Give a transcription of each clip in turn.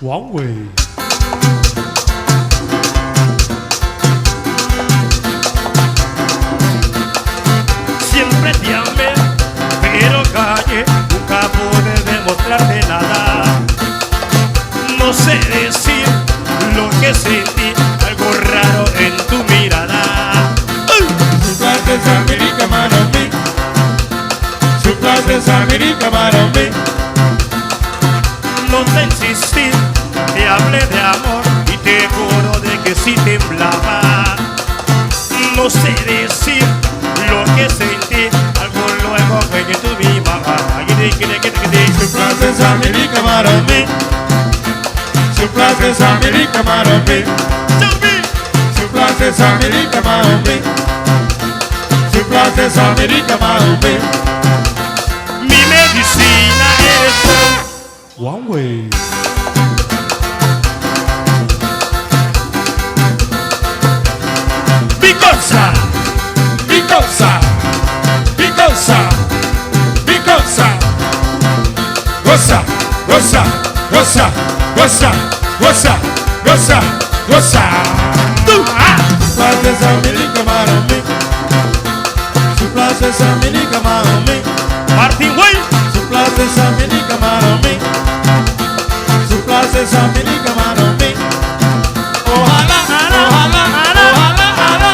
One Way. Siempre te amé, pero callé, nunca pude demostrarte nada. No sé decir lo que sentí, algo raro en tu mirada. Su clase es América, mano mí. Su clase es América, mano mí. No te insistí, te hablé de amor y te juro de que sí temblaba. No sé decir lo que sentí, algo luego que tú mi mamá. Su clase es América, mano mí. Su clase es América, mano mí. Su clase es América, mano mí. Su clase es América, mano mí. Mi medicina es One Way. Bicosa, bicosa, bicosa, bicosa. Goza, goza, goza, goza, goza, goza, goza. Su clase es América, mano mí. Su clase es América, mano mí. Martin Way. Su clase es América, mano mí. Su clase es América, mano mí. Ojalá, ojalá, ojalá, ojalá,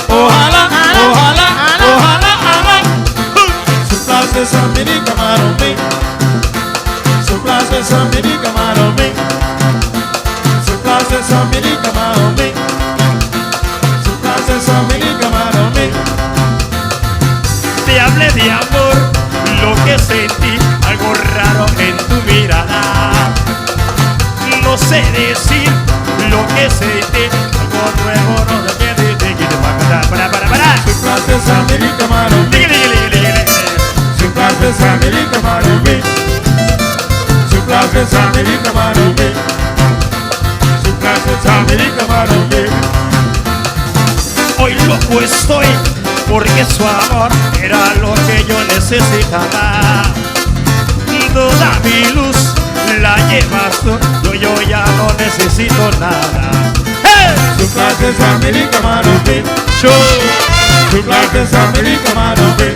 ojalá, ojalá, ojalá. Su clase es América, mano mí. Su clase es América, mano mí. Su clase es América, mano mí. Su clase es América, mano mí. Te hablé de amor, lo que sentí, algo raro en tu mirada. No sé decir lo que sentí, algo nuevo, no sé qué decir. Para. Su clase es América, mano mí. Su clase es América, mano mí. Su clase es América, mano mí. Su clase es América, mano mí. Hoy loco estoy, porque su amor era lo que yo necesitaba. Toda mi luz la llevas tú, yo ya no necesito nada. ¡Hey! Su clase es América, mano mí. Su clase es América, mano mí.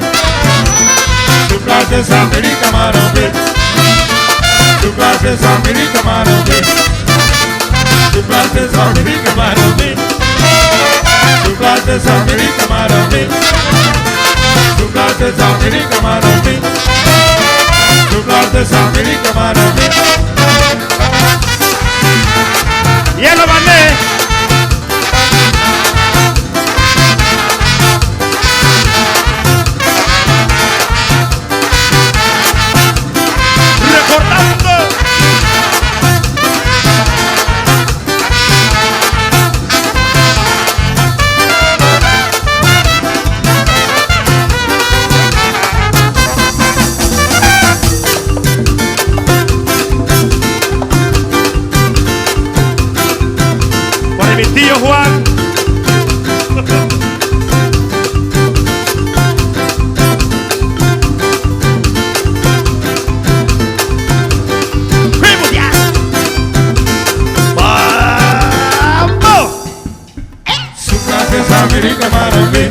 Su clase es América, mano mí. Su clase es América, mano mí. Su clase es América, mano mí. Su clase es América, mano mí. Su clase es América, mano mí. Su clase es América, mano mí. ¡Ya lo mandé! ¡Recordando! Para mi tío Juan. ¡Fuimos ya! ¡Vamos! Su clase es América, mano mí.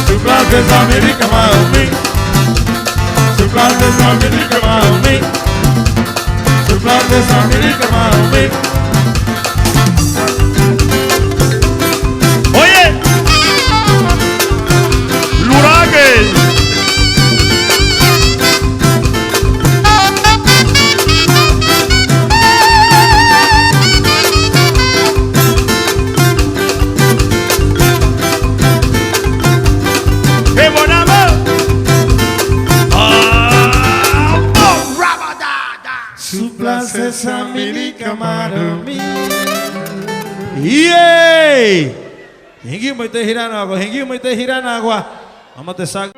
Su clase es América, mano mí. Su clase es América, mano mí. Su clase es América, mano mí. Oye, Lurague. ¡Qué buen amor! Su clase es América, mano mí. Yay! Hingi mo ite Hiranagua, hingi mo ite Hiranagua. Vamos te sac.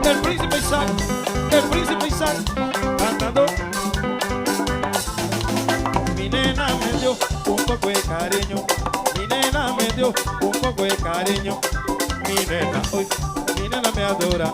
El príncipe Isaac, el príncipe Isaac, cantando. Mi nena me dio un poco de cariño, mi nena me dio un poco de cariño. Mi nena hoy, mi nena me adora,